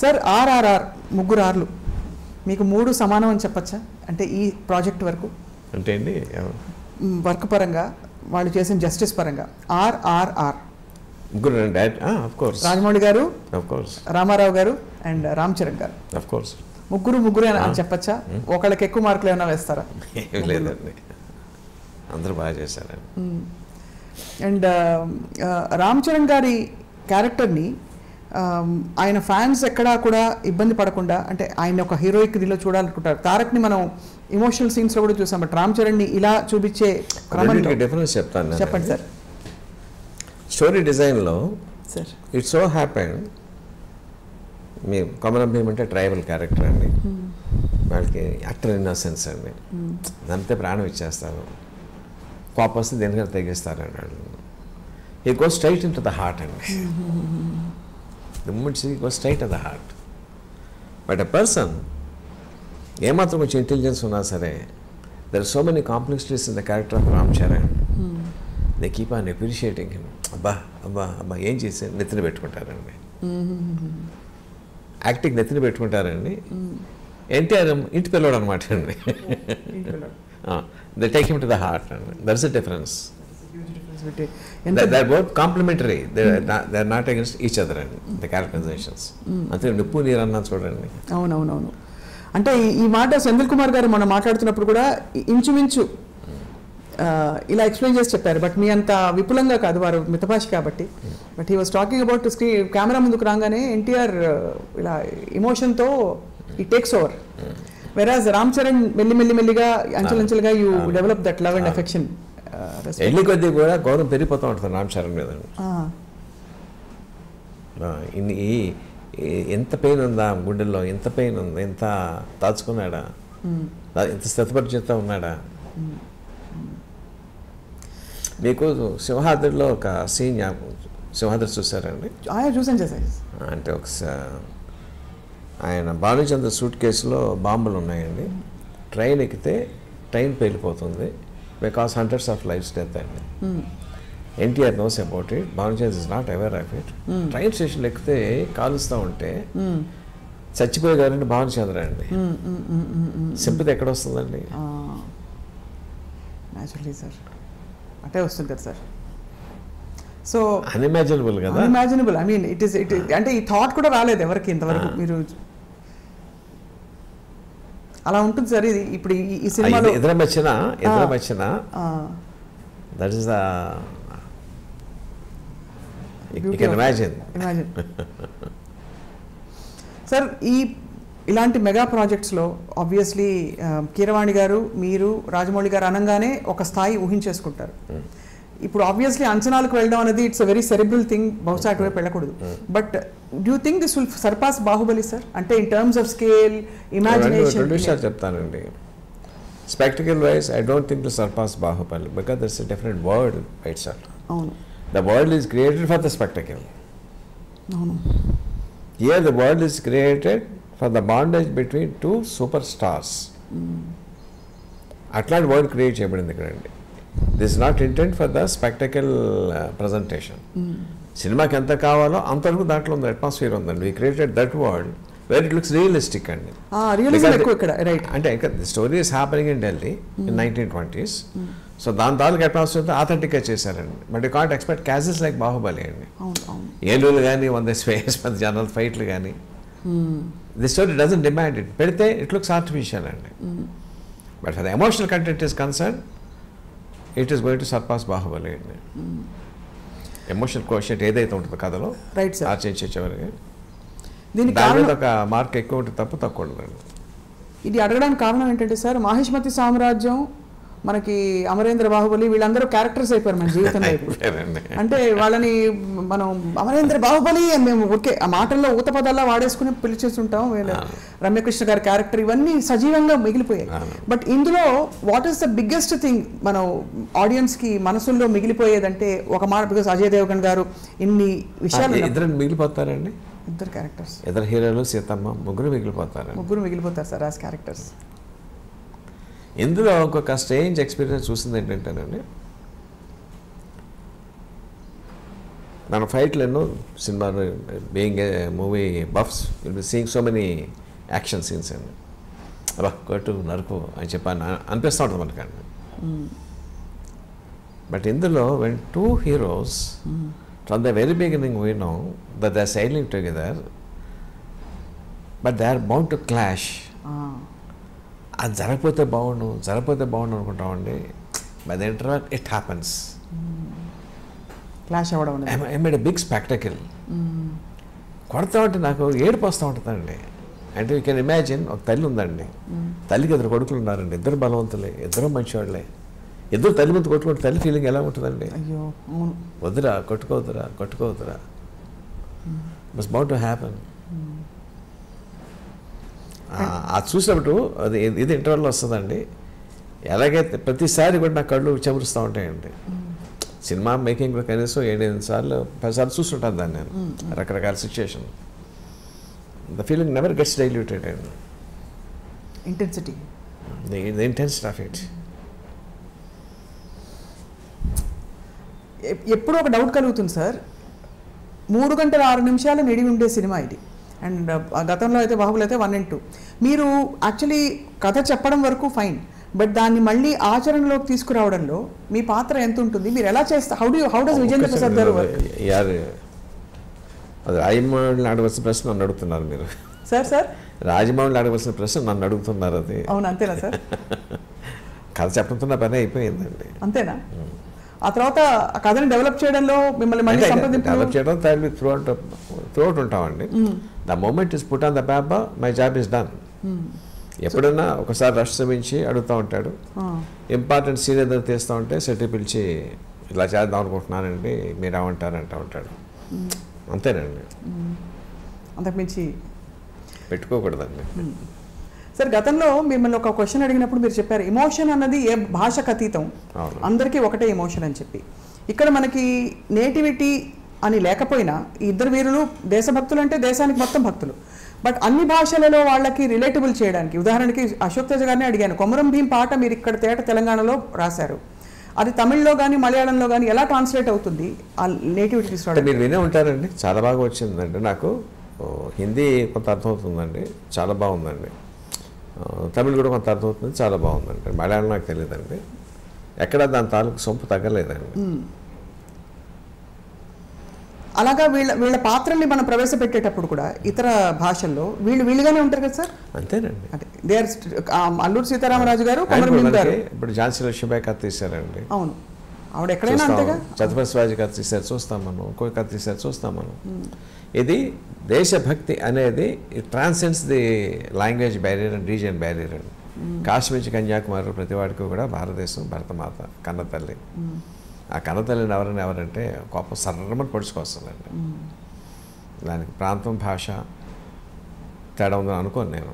సార్. RRR, 3 ఆర్లు, మీకు 3 సమానం అని చెప్పచ్చా? అంటే ఈ ప్రాజెక్ట్ వరకు అంటే అండి, వర్క్ పరంగా, వాళ్ళు చేసిన జస్టిస్ పరంగా. RRR రాజమౌళి గారు, రామారావు గారు అండ్ రామ్ చరణ్ గారు, ముగ్గురు అని చెప్పచ్చా? ఒకళ్ళకి ఎక్కువ మార్కులు ఏమైనా వేస్తారా? లేదండి, అందరూ బాగా చేశారు. అండ్ రామ్ చరణ్ గారి క్యారెక్టర్ని ఆయన ఫ్యాన్స్ ఎక్కడా కూడా ఇబ్బంది పడకుండా, అంటే ఆయన ఒక హీరోయిక్ దీనిలో చూడాలనుకుంటారు. తారక్ని మనం ఇమోషనల్ సీన్స్లో కూడా చూసాం, బట్ రామ్ చరణ్ని ఇలా చూపించే క్రమంలో డిఫరెన్స్ చెప్తాను. చెప్పండి సార్. స్టోరీ డిజైన్లో సార్ ఇట్స్ సో హ్యాపెన్, మీ కొమరం భీమ్ అంటే ట్రైబల్ క్యారెక్టర్ అండి, వాళ్ళకి యాక్టర్ ఇన్నోసెన్స్ అండి, అంతే ప్రాణం ఇచ్చేస్తారు, కోపం వస్తే దేనికైనా తెగిస్తారండి వాళ్ళు. He goes straight into the heart and the moment he goes straight to the heart. But a person, ఏమాత్రం కొంచెం ఇంటెలిజెన్స్ ఉన్నా సరే, there are so many complexities in the character of Ram Charan. They keep on appreciating him. అబ్బా అబ్బా అబ్బా ఏం చేసి నెత్తిన పెట్టుకుంటారండి, యాక్టింగ్ నెత్తిన పెట్టుకుంటారండి. ఎన్టీఆర్ ఇంటి పిల్లడు అనమాట అండి. They take him to the heart and there's a difference. They're both complementary. They're not against each other and the characterizations. అంతే నిప్పు నీరు అన్నా చూడండి. అవునవునవును. అంటే ఈ మాట సెంధిల్ కుమార్ గారు మనం మాట్లాడుతున్నప్పుడు కూడా ఇంచుమించు ఇలా ఎక్స్ప్లెయిన్ చేసి చెప్పారు, బట్ మీ అంత విపులంగా కాదు, వారు మితభాష కాబట్టి. But he was talking about camera ముందుకు రాగానే ఎన్టీఆర్ ఇలా ఎమోషన్తో ఈ టేక్స్ ఓవర్, వెరాజ్ రామ్ చరణ్ మెల్లిగా అంచెలంచెలుగా you develop that love and affection. ఎల్లి కొద్దీ కూడా గౌరవం పెరిగిపోతూ ఉంటుంది రామ్ చరణ్ మీద. ఎంత పెయిన్ ఉందా గుండెల్లో, ఎంత పెయిన్ ఉంది, ఎంత దాచుకున్నాడా, ఎంత స్థితపరిచేత ఉన్నాడా. మీకు సింహాద్రిలో ఒక సీన్, సింహాద్రి చూసారండి? చూసాను చేశాను. అంటే ఒకసారి ఆయన భానుచంద్ర సూట్ కేసులో బాంబులు ఉన్నాయండి, ట్రైన్ ఎక్కితే ట్రైన్ పేలిపోతుంది, because hundreds of lifes death అండి. NTR knows about it, Bhanuchandra is not aware of it. Train స్టేషన్లో ఎక్కితే కాలుస్తూ ఉంటే చచ్చిపోయే గారండి భానుచంద్ర అండి. సింపతి ఎక్కడ వస్తుందండి? న్యాచురల్లీ సార్ అంటే వస్తుంది కదా సార్. సో అన్ఇమాజినబుల్ కదా, unimaginable. I mean it is అంటే ఈ థాట్ కూడా రాలేదు ఎవరికి ఇంతవరకు. మీరు అలా ఉంటుంది సార్. ఇది ఇప్పుడు ఈ సినిమాలో ఎదురం వచ్చిన that is the you can imagine. Sir ఇలాంటి మెగా ప్రాజెక్ట్స్లో ఆబ్వియస్లీ కీరవాణి గారు, మీరు, రాజమౌళి గారు అనగానే ఒక స్థాయి ఊహించేసుకుంటారు. ఇప్పుడు ఆబ్వియస్లీ అంచనాలకు వెళ్ళడం అనేది it's a very cerebral thing, బహుశా అటువైపు వెళ్ళకూడదు. But do you think this will surpass Baahubali sir? అంటే in terms of scale, imagination. రెండు విషయాలు చెప్తానండి. Spectacle wise I don't think to surpass Baahubali, because that's a different world by itself. అవును, the world is created for the spectacle. అవును. Here the world is created for the bondage between two super stars. అట్లాంటి world create చేయబడింది ఇక్కడండి. This is not intent for the spectacle presentation. సినిమాకి ఎంత కావాలో అంతవరకు దాంట్లో ఉంది, అట్మాస్ఫియర్ ఉందండి. We created that world where it looks realistic అండి. అంటే the story is happening in Delhi in 1920s. So దాని తాలూకు అట్మాస్ఫియర్తో ఆథెంటిక్గా చేశారండి. But you can't expect cages like Baahubali అండి. ఏలూరు కానీ 100 స్పేస్ 10 జనరల్ ఫైట్లు కానీ. The story doesn't demand it. పెడితే ఇట్ లుక్స్ ఆర్టిఫిషియల్ అండి. But for the emotional content is concern, it is going to surpass Baahubali అండి. ఎమోషనల్ కోషెంట్ ఏదైతే ఉంటుందో కథలో ఆచరించేవారికి దాని మీద ఒక మార్క్ ఎక్కువ ఉంటుంది, తక్కువ ఉండదండి. ఇది అడగడానికి కారణం ఏంటంటే సార్, మాహిష్మతి సామ్రాజ్యం, మనకి అమరేంద్ర బాహుబలి, వీళ్ళందరూ క్యారెక్టర్స్ అయిపోయారు మన జీవితంలో. అంటే వాళ్ళని మనం అమరేంద్ర బాహుబలి అని మేము ఓకే ఆ మాటల్లో ఊత పదాల్లో వాడేసుకుని పిలిచేస్తుంటాం. రమ్యకృష్ణ గారి క్యారెక్టర్, ఇవన్నీ సజీవంగా మిగిలిపోయాయి. బట్ ఇందులో what is the biggest thing మనం ఆడియన్స్కి మనసుల్లో మిగిలిపోయేదంటే ఒక మాట, బికాస్ అజయ్ దేవగన్ గారు ఇన్ని విషయాలు. ఇద్దరు మిగిలిపోతారండి, ఇద్దరు క్యారెక్టర్స్, ఇద్దరు హీరోలు, సీతమ్మ, ముగ్గురు మిగిలిపోతారు సార్ యాజ్ క్యారెక్టర్స్. ఇందులో ఇంకొక స్ట్రేంజ్ ఎక్స్పీరియన్స్ చూసింది ఏంటంటేనండి, మన ఫైట్లు ఎన్నో సినిమాలు, being a movie buffs will be seeing so many action scenes అండి. అబ్బా కొట్టు నరుకు అని చెప్పని అనిపిస్తూ ఉంటుంది మనకండి. బట్ ఇందులో when two heroes from the very beginning we know that they are sailing together, but they are bound to clash. అది జరగపోతే బాగుండు అనుకుంటామండి. By the interval it happens. Clash అవ్వడం I made a big spectacle. కొడతా ఉంటే నాకు ఏడుపు వస్తూ ఉంటుందండి. అంటే యూ కెన్ ఇమాజిన్, ఒక తల్లి ఉందండి, తల్లికి 2 కొడుకులు ఉన్నారండి, 2 బలవంతులే, 2 మంచివాళ్ళే, 2 తల్లి ముందు కొట్టుకుంటే తల్లి ఫీలింగ్ ఎలా ఉంటుందండి? అయ్యో వద్దురా, కొట్టుకోవద్దురా మస్ట్ బౌండ్ టు హ్యాపన్. అది చూసినప్పుడు అది ఇది ఇంటర్వెల్లో వస్తుందండి. ఎలాగైతే ప్రతిసారి కూడా నా కళ్ళు చెమరుస్తూ ఉంటాయండి. సినిమా మేకింగ్లో కనీసం 7-8 సార్లు 10 సార్లు చూస్తుంటాను దాన్ని నేను, రకరకాల situation. The feeling never gets diluted and intensity, the intensity of it. ఎప్పుడూ ఒక డౌట్ కలుగుతుంది సార్, 3 గంటల 6 నిమిషాలు నిడివి ఉండే సినిమా ఇది. అండ్ గతంలో అయితే బాహుబలి అయితే 1 and 2. మీరు యాక్చువల్లీ కథ చెప్పడం వరకు ఫైన్, బట్ దాన్ని మళ్ళీ ఆచరణలోకి తీసుకురావడంలో మీ పాత్ర ఎంత ఉంటుంది? మీరు ఎలా చేస్తారు? హౌ డస్ విజేంద్ర ప్రసాద్ గారు వర్క్? అది రాజమౌళిని అడగవలసిన ప్రశ్న నన్ను అడుగుతున్నారు మీరు. సార్ రాజమౌళిని అడగవలసిన ప్రశ్న నన్ను అడుగుతున్నారు. అది అవును, అంతేనా సార్? కథ చెప్పడంతో నా పని అయిపోయిందండి. అంతేనా? ఆ తర్వాత ఆ కథని డెవలప్ చేయడంలో మిమ్మల్ని మళ్ళీ డెవలప్ చేయడం త్రూఅవుట్ ఉంటామండి. The moment is put on the paper, my job is done. ఎప్పుడన్నా ఒకసారి రష్ శ్రమించి అడుగుతూ ఉంటాడు, ఇంపార్టెంట్ సీన్ ఏదైనా తీస్తూ ఉంటే సెట్టి పిలిచి ఇలా చేద్దాం అనుకుంటున్నానండి మీరు ఏమంటారు అంటూ ఉంటాడు. అంతేనండి, అంతకుమించి పెట్టుకోకూడదండి. సార్ గతంలో మిమ్మల్ని ఒక క్వశ్చన్ అడిగినప్పుడు మీరు చెప్పారు ఎమోషన్ అన్నది ఏ భాషకు అతీతం, అందరికీ ఒకటే ఎమోషన్ అని చెప్పి. ఇక్కడ మనకి నేటివిటీ అని లేకపోయినా ఈ 2 వీరులు దేశభక్తులు అంటే దేశానికి మొత్తం భక్తులు, బట్ అన్ని భాషలలో వాళ్ళకి రిలేటబుల్ చేయడానికి, ఉదాహరణకి అశోక్ తేజ గారిని అడిగాను, కొమరం భీం పాట మీరు ఇక్కడ తెలంగాణలో రాశారు, అది తమిళ్లో కానీ మలయాళంలో కానీ ఎలా ట్రాన్స్లేట్ అవుతుంది ఆ నేటివిటీ తీసుకోవడం? మీరు వినే ఉంటారండి, చాలా బాగా వచ్చిందండి. నాకు హిందీ కొంత అర్థమవుతుందండి, చాలా బాగుందండి. తమిళ్ కూడా కొంత అర్థమవుతుంది, చాలా బాగుందండి. మలయాళం నాకు తెలియదండి, ఎక్కడ దాని తాలూకు సొంపు తగ్గలేదండి. అలాగా వీళ్ళ పాత్రల్ని మనం ప్రవేశపెట్టేటప్పుడు కూడా ఇతర భాషల్లో వీళ్ళుగానే ఉంటారు కదా సార్? అంతేనండి. అంటే దే ఆర్ అల్లూరి సీతారామరాజు గారు, కొమరం భీం గారు. ఇప్పుడు ఝాన్సీ లక్ష్మీబాయి కథ తీశారండి. అవును, ఆవిడ ఎక్కడైనా అంతేగా. ఛత్రపతి శివాజీ కథ తీశారు, చూస్తాం మనం. ఇంకో కథ తీశారు, చూస్తాం మనం. ఇది దేశభక్తి అనేది it transcends the language barrier and region barrier అండి. కాశ్మీర్ నుంచి కన్యాకుమారి ప్రతి వాడికి కూడా భారతదేశం భరతమాత కన్నతల్లి. ఆ కన్నతల్లిని ఎవరంటే గొప్ప సర్రమని పొడుచుకొస్తుందండి. దానికి ప్రాంతం భాష తేడా ఉందని అనుకోను నేను.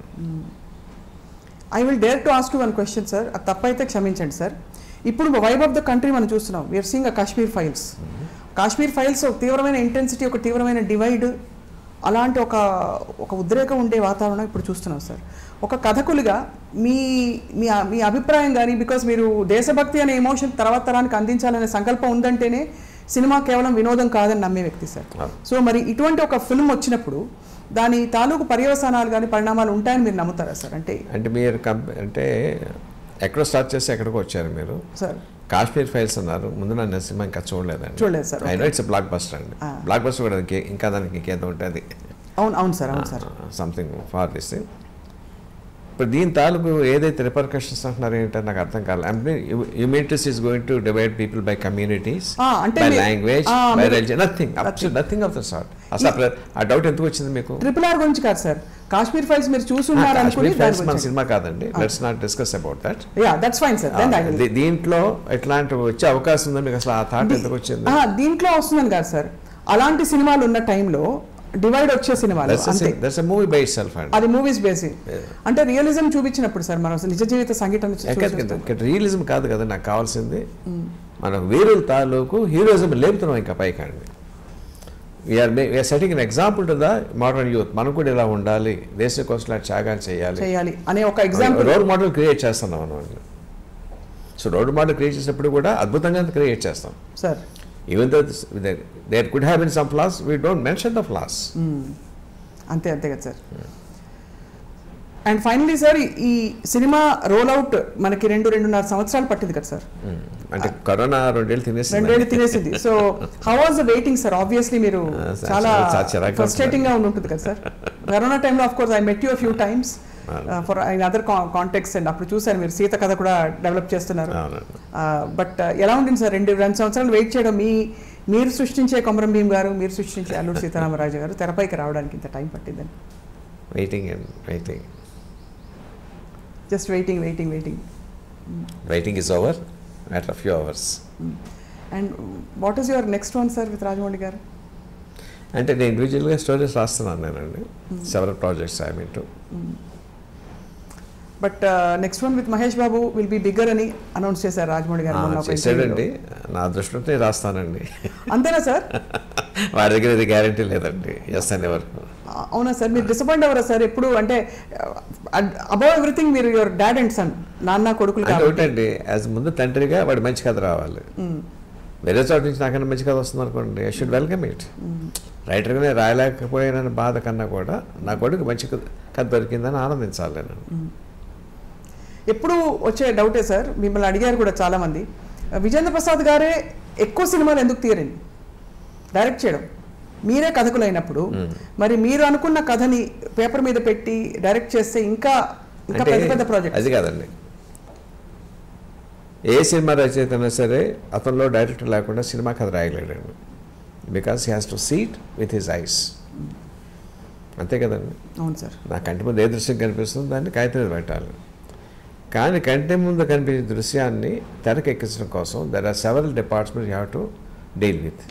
I will dare to ask you one question sir, అది తప్పైతే క్షమించండి సార్. ఇప్పుడు వైబ్ ఆఫ్ ద కంట్రీ మనం చూస్తున్నాం, we are seeing a Kashmir Files. Kashmir Files ఒక తీవ్రమైన ఇంటెన్సిటీ, ఒక తీవ్రమైన డివైడ్, అలాంటి ఒక ఉద్రేకం ఉండే వాతావరణం ఇప్పుడు చూస్తున్నాం సార్. ఒక కథకులుగా మీ అభిప్రాయం కానీ, బికాస్ మీరు దేశభక్తి అనే ఎమోషన్ తర్వాత తరానికి అందించాలనే సంకల్పం ఉందంటేనే సినిమా కేవలం వినోదం కాదని నమ్మే వ్యక్తి సార్. సో మరి ఇటువంటి ఒక ఫిల్మ్ వచ్చినప్పుడు దాని తాలూకు పర్యవసానాలు కానీ పరిణామాలు ఉంటాయని మీరు నమ్ముతారా సార్? అంటే మీరు అంటే ఎక్కడో స్టార్ట్ చేసి ఎక్కడికి వచ్చారు మీరు సార్? కాశ్మీర్ ఫైల్స్ అన్నారు, ముందు నా సినిమా ఇంకా చూడలేదండి. చూడలేదు sir. I know it's blockbuster అండి. బ్లాక్ బస్టర్ కూడా ఇంకా దానికి ఇంకేదో ఉంటుంది. అవును సార్, అవును sir. Something for this thing. ఇప్పుడు దీని తాలూకు ఏదైతే రిపర్కషన్స్ అంటున్నారు ఏంటో నాకు అర్థం కాలేదు. అంటే humanities is going to divide people by communities, by language, by religion, nothing of the sort. అసలు ఆ డౌట్ ఎందుకు వచ్చింది మీకు? RRR గురించి కాదు సార్, కాశ్మీర్ ఫైల్స్ మీరు చూసున్నారు అనుకుని మన సినిమా కాదండి. Let's not discuss about that. Yeah that's fine sir. దీంట్లో ఎట్లాంటి వచ్చే అవకాశం ఉందో మీకు అసలు ఆ థాట్ ఎందుకు వచ్చింది? దీంట్లో వస్తుందని కాదు సార్, అలాంటి సినిమాలు ఉన్న టైంలో డివైడ్ వచ్చే సినిమాలు మూవీ బై ఇట్సెల్ఫ్ అండి. అది మూవీస్ బేసింగ్ అంటే రియలిజం చూపించినప్పుడు సార్, మనం నిజ జీవిత సంఘటన రియలిజం కాదు కదా నాకు కావాల్సింది. మన వీరుల తాలూకు హీరోయిజం లేపుతున్నాం ఇంకా పైకండి. We're setting an example to the modern youth. మనం కూడా ఇలా ఉండాలి, దేశం కోసం త్యాగాలు చేయాలి అనే ఒక ఎగ్జాంపుల్ రోల్ మోడల్ క్రియేట్ చేస్తున్నాం అనమాట. సో రోల్ మోడల్ క్రియేట్ చేసినప్పుడు కూడా అద్భుతంగా క్రియేట్ చేస్తాం sir. Even though there could have been some flaws, we don't mention the flaws. అంతే కదా సార్. అండ్ ఫైనలీ సార్, ఈ సినిమా రోల్ అవుట్ మనకి 2-2.5 సంవత్సరాలు పట్టింది కదా సార్. అంటే కరోనా 2 ఏళ్ళు తినేసింది. So how was the waiting sir? Obviously మీరు చాలా ఫ్రస్ట్రేటింగ్ గా ఉంటుంది కదా సార్. కరోనా టైంలో of course I met you a few times. For in other context and అప్పుడు చూశాను మీరు సీత కథ కూడా డెవలప్ చేస్తున్నారు. బట్ ఎలా ఉంటుంది సార్ 2 సంవత్సరాలు వెయిట్ చేయడం, మీరు సృష్టించే కొమరం భీమ్ గారు, మీరు సృష్టించే అల్లూరి సీతారామరాజు గారు తెరపైకి రావడానికి ఇంత టైం పట్టిందని? Waiting and waiting, just waiting. Waiting is over after few hours. And what is your next one sir with Rajamouli గారు? అంటే నేను ఇండివిజువల్గా స్టోరీస్ రాస్తున్నాను నేనండి, several projects I mean too. But next one with Mahesh Babu will be bigger అని announce చేశారు రాజమౌళి గారు. చేశాడండి, నా దృష్టిలో రాస్తానండి. అంతేనా సార్? వాడి దగ్గర ఇది గ్యారంటీ లేదండి, చేస్తాను వరకు. అవునా సార్? మీరు డిసప్పాయింట్ అవ్వరా సార్ ఎప్పుడు? అంటే అబౌవ్ ఎవ్రీథింగ్ మీరు యువర్ డాడ్ అండ్ సన్, నాన్న కొడుకులు. ఒకటండి, యాజ్ ముందు తండ్రిగా వాడి మంచి కథ రావాలి. వేరే చోట నుంచి నాకన్నా మంచి కథ వస్తుంది అనుకోండి, ఐ షుడ్ వెల్కమ్ ఇట్. రైటర్గానే రాయలేకపోయిన బాధ కన్నా కూడా నా కొడుకు మంచి కథ దొరికిందని ఆనందించాలి నేను. ఎప్పుడు వచ్చే డౌటే సార్, మిమ్మల్ని అడిగారు కూడా చాలామంది, విజేంద్ర ప్రసాద్ గారే ఎక్కువ సినిమాలు ఎందుకు తీయరండి డైరెక్ట్ చేయడం, మీరే కథకులు అయినప్పుడు మరి మీరు అనుకున్న కథని పేపర్ మీద పెట్టి డైరెక్ట్ చేస్తే ఇంకా పెద్ద పెద్ద ప్రాజెక్ట్. అది కాదండి, ఏ సినిమా రచయిత అయినా సరే అతనిలో డైరెక్టర్ లేకుండా సినిమా కథ రాయలేడండి. Because he has to seat with his eyes. అంతే కదండి. అవును సార్. నా కంటి ముందు ఏ దృశ్యం కనిపిస్తుందో దాన్ని కాగితం మీద పెట్టాలి. కానీ కంటి ముందు కనిపించే దృశ్యాన్ని తెరకెక్కించడం కోసం there are several departments you have to deal with.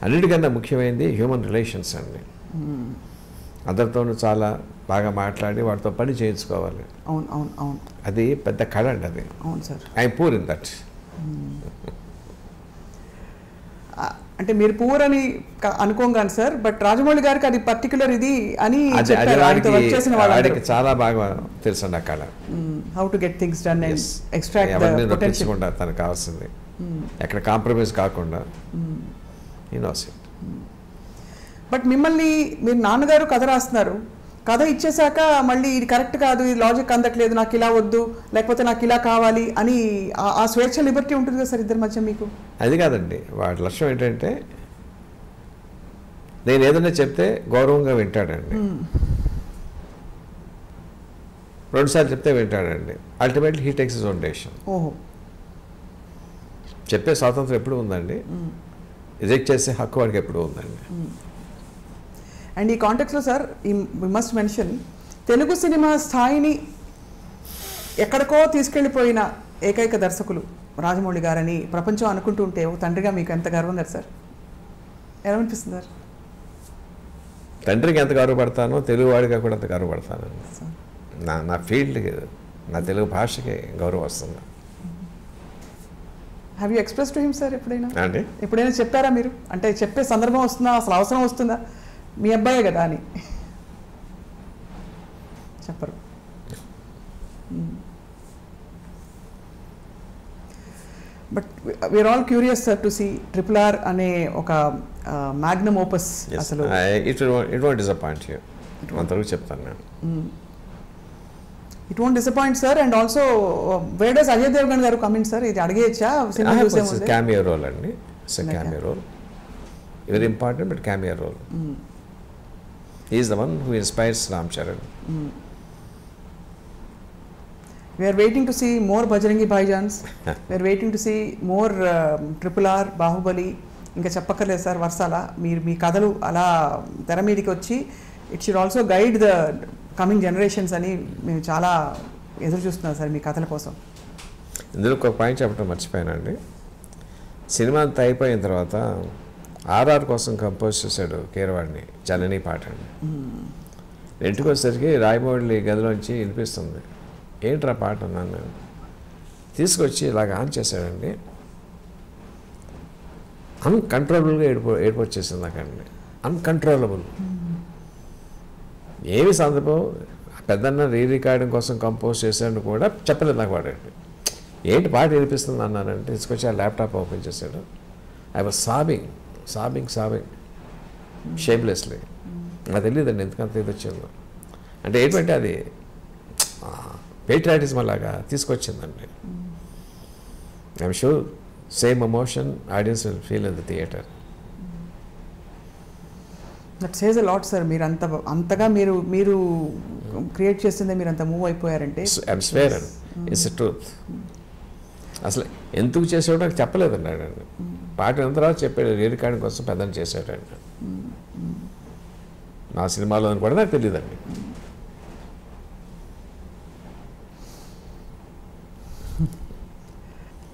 అన్నిటికన్నా ముఖ్యమైనది హ్యూమన్ రిలేషన్స్ అండి. అందరితోనూ చాలా బాగా మాట్లాడి వాటితో పని చేయించుకోవాలి. అవును అవును అవును, అది పెద్ద కళ అండి అది. అవును sir. I'm poor in that. అంటే మీరు పూర్ అని అనుకోగాను సార్, బట్ రాజమౌళి గారికి అది పర్టికులర్ ఇది అని వాడికి చాలా బాగా తెలుసు అండి ఆ కళ. How to get things done and extract రప్పించకుండా తనకు కావాల్సింది, ఎక్కడ కాంప్రమైజ్ కాకుండా ఈ నోస్ ఇట్. బట్ మిమ్మల్ని మీరు నాన్నగారు కథ రాస్తున్నారు, కథ ఇచ్చేసాక మళ్ళీ ఇది కరెక్ట్ కాదు, ఇది లాజిక్ అందట్లేదు, నాకు ఇలా వద్దు, లేకపోతే నాకు ఇలా కావాలి అని ఆ స్వేచ్ఛ లిబర్టీ ఉంటుంది కదా సార్ ఇద్దరి మధ్య మీకు? అది కాదండి, వాడి లక్ష్యం ఏంటంటే నేను ఏదైనా చెప్తే గౌరవంగా వింటాడండి, 2 సార్లు చెప్తే వింటాడండి. Ultimately he takes his own decision. ఓహో, చెప్పే స్వాతంత్రం ఎప్పుడు ఉందండి, రిజెక్ట్ చేసే హక్కు వాడికి ఎప్పుడు ఉందండి. అండ్ ఈ కాంటెక్స్లో sir we must mention, Telugu cinema స్థాయిని ఎక్కడికో తీసుకెళ్ళిపోయిన ఏకైక దర్శకులు రాజమౌళి గారని ప్రపంచం అనుకుంటూ ఉంటే ఓ తండ్రిగా మీకు ఎంత గర్వం కదా సార్? ఎలా అనిపిస్తుంది సార్? తండ్రికి ఎంత గౌరవపడతానో తెలుగు వాడిగా కూడా అంత గౌరవపడతాను. నా ఫీల్డ్కి, నా తెలుగు భాషకి గౌరవం వస్తుంది. Have you express to him sir ఎప్పుడైనా? అండి ఎప్పుడైనా చెప్పారా మీరు? అంటే చెప్పే సందర్భం వస్తుందా, అసలు అవసరం వస్తుందా, మీ అబ్బాయే కదా అని? చెప్పరు. But we are all curious sir to see RRR అనే ఒక మ్యాగ్నమ్ ఓపస్. అసలు ఇట్ వోంట్ డిసప్పాయింట్ యూ, అంతవరకు చెప్తాను నేను. It won't disappoint sir. And also where does Ajay Devgan గారు కమింగ్ సార్? ఇది అడిగేయచ్చా? క్యామియో రోల్ అండి, it's a cameo role, very important but cameo role. He is the one who inspires Ram Charan. We are waiting to see more Bajrangi Bhaijans. We are waiting to see more RRR, Bahubali. ఇంకా చెప్పక్కర్లేదు sir వర్షాల. మీరు మీ కథలు అలా తెర మీదకి వచ్చి it should also guide the coming generations అని మేము చాలా ఎదురు చూస్తున్నాం సార్ మీ కథల కోసం. ఇందులో ఒక పాయింట్ చెప్పడం మర్చిపోయానండి. సినిమా అంతా అయిపోయిన తర్వాత RR కోసం కంపోజ్ చేశాడు కీరవాడిని, జనని పాట అండి. ఇంటికి వచ్చేసరికి రాయమౌళి గదిలోంచి వినిపిస్తుంది. ఏంట్రా పాట అన్నాను నేను. తీసుకొచ్చి ఇలాగ ఆన్ చేశాడండి. అన్కంట్రోలబుల్గా ఏడుపు వచ్చేసింది నాకండి. అన్కంట్రోలబుల్. ఏమి సందర్భం, పెద్దన్న రికార్డింగ్ కోసం కంపోజ్ చేశాడు కూడా చెప్పలేదు నాకు వాడండి. ఏంటి పాట వినిపిస్తుంది అన్నానంటే తీసుకొచ్చి ఆ ల్యాప్టాప్ ఓపెన్ చేశాడు. I was sobbing shamelessly. నాకు తెలియదండి ఎందుకంత ఇది వచ్చిందో. అంటే ఏంటంటే అది పేట్రియాటిజం అలాగా తీసుకొచ్చిందండి. I'm sure same emotion audience will feel in the theatre. That says a lot sir. మీరు అంతగా మీరు క్రియేట్ చేస్తుందే మీరు అంత మూవ్ అయిపోయారంటే I'm swear and it's truth. అసలు ఎందుకు చేసాడో నాకు చెప్పలేదండి ఆయన. పాట అయిన తర్వాత చెప్పాడు రికార్డింగ్ కోసం పెద్దని చేసాడండి. నా సినిమాలో అని కూడా నాకు తెలియదండి.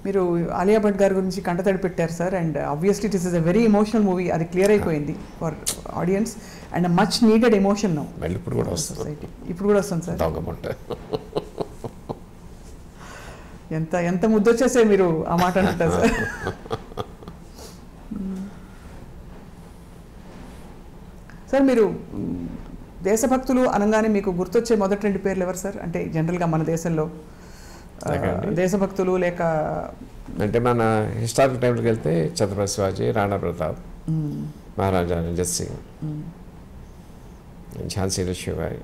మీరు ఆలియా భట్ గారి గురించి కంటతడి పెట్టారు sir. And obviously it is a very emotional movie. అది క్లియర్ అయిపోయింది for audience and much needed emotion now. మళ్ళీ ఇప్పుడు కూడా వస్తుంది. ఇప్పుడు కూడా వస్తుంది సార్. దొంగముంట ఎంత ముద్దొచ్చేసే మీరు ఆ మాట అంటారు సార్. సార్ మీరు దేశభక్తులు అనగానే మీకు గుర్తొచ్చే మొదటి 2 పేర్లు ఎవరు సార్? అంటే జనరల్గా మన దేశంలో దేశభక్తులు లేక అంటే మన హిస్టారికల్ టైంలోకి వెళ్తే ఛత్రపతి శివాజీ, రాణా ప్రతాప్, మహారాజా రంజిత్ సింగ్, ఝాన్సీ లక్ష్మీబాయి,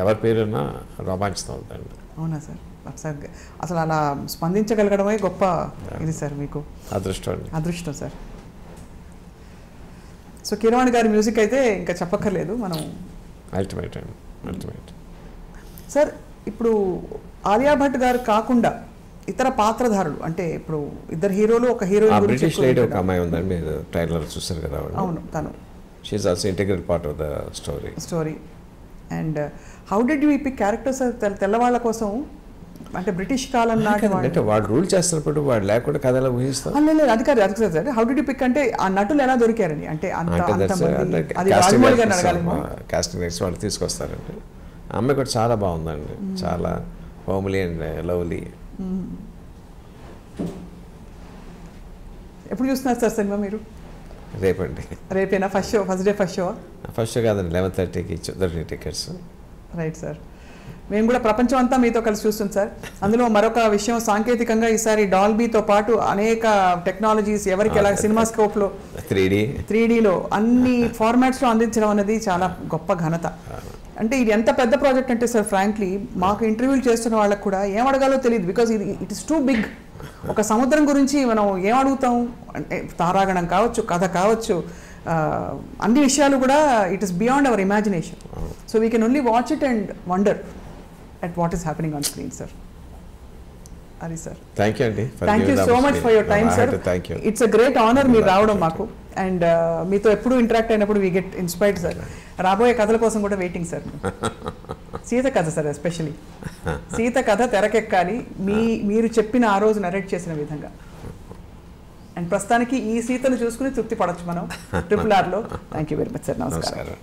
ఎవరి పేరున్నా రోమాంచితం అవుతుంది. అవునా సార్? అసలు అలా స్పందించగలగడమే గొప్ప ఇది సార్ మీకు అదృష్టం సార్. సో కీరవాణి గారి మ్యూజిక్ అయితే ఇంకా చెప్పక్కర్లేదు మనం. అల్టిమేట్ సార్ ఇప్పుడు ఆలియా భట్ గారు కాకుండా ఇతర పాత్రధారులు అంటే ఇప్పుడు 2 హీరోలు ఒక హీరోయిన్ గురించి బ్రిటిష్ లేడీ ఒక అమ్మాయి ఉందండి, మీరు ట్రైలర్ చూసారు కదా. అవును, తను she is also integrated part of the story. And how did you pick characters తెల్లవాళ్ళ కోసం? అంటే బ్రిటిష్ కాలం నాటి అంటే వాడు రూల్ చేస్తున్నప్పుడు వాడు లేకుండా కథ ఎలా ఊహిస్తాం? లేదు అది కాదు sir. How did you pick అంటే ఆ నటులు ఎలా దొరికారని? అంటే కాస్టింగ్ డైరెక్టర్స్ వాళ్ళు తీసుకొస్తారండి. ఆ అమ్మాయి కూడా చాలా బాగుందండి, చాలా హోమ్లీ అండ్ లవ్లీ. ఎప్పుడు చూస్తున్నారు సార్ సినిమా మీరు? రేపేనా ఫస్ట్ డే ఫస్ట్ షో కాదండి, 11:30కి దొరికిన టికెట్స్. Right sir. మేము కూడా ప్రపంచం అంతా మీతో కలిసి చూస్తుంది సార్. అందులో మరొక విషయం, సాంకేతికంగా ఈసారి డాల్బీతో పాటు అనేక టెక్నాలజీస్ ఎవరికి ఎలా సినిమా స్కోప్లో 3Dలో అన్ని ఫార్మాట్స్లో అందించడం అనేది చాలా గొప్ప ఘనత. అంటే ఇది ఎంత పెద్ద ప్రాజెక్ట్ అంటే సార్ ఫ్రాంక్లీ మాకు ఇంటర్వ్యూలు చేస్తున్న వాళ్ళకు కూడా ఏం అడగాలో తెలియదు. Because it is too big. ఒక సముద్రం గురించి మనం ఏం అడుగుతాం అంటే తారాగణం కావచ్చు, కథ కావచ్చు, అన్ని విషయాలు కూడా it is beyond our imagination. So we can only watch it and wonder at what is happening on screen, sir. Ari sir, thank you andi, thank you so much for your time, sir. Thank you. It's a great honor meer raavadam maaku and meeto eppudu interact ayinappudu we get inspired, sir. Raboye kadhala kosam kuda waiting, sir. Seeta katha, sir, especially Seeta katha terakekkali meer cheppina aa roju narrate chesina vidhanga and prastaniki ee Seetanu chusukoni trupti padachchu manam RRR lo. Thank you very much, sir. Namaskaram.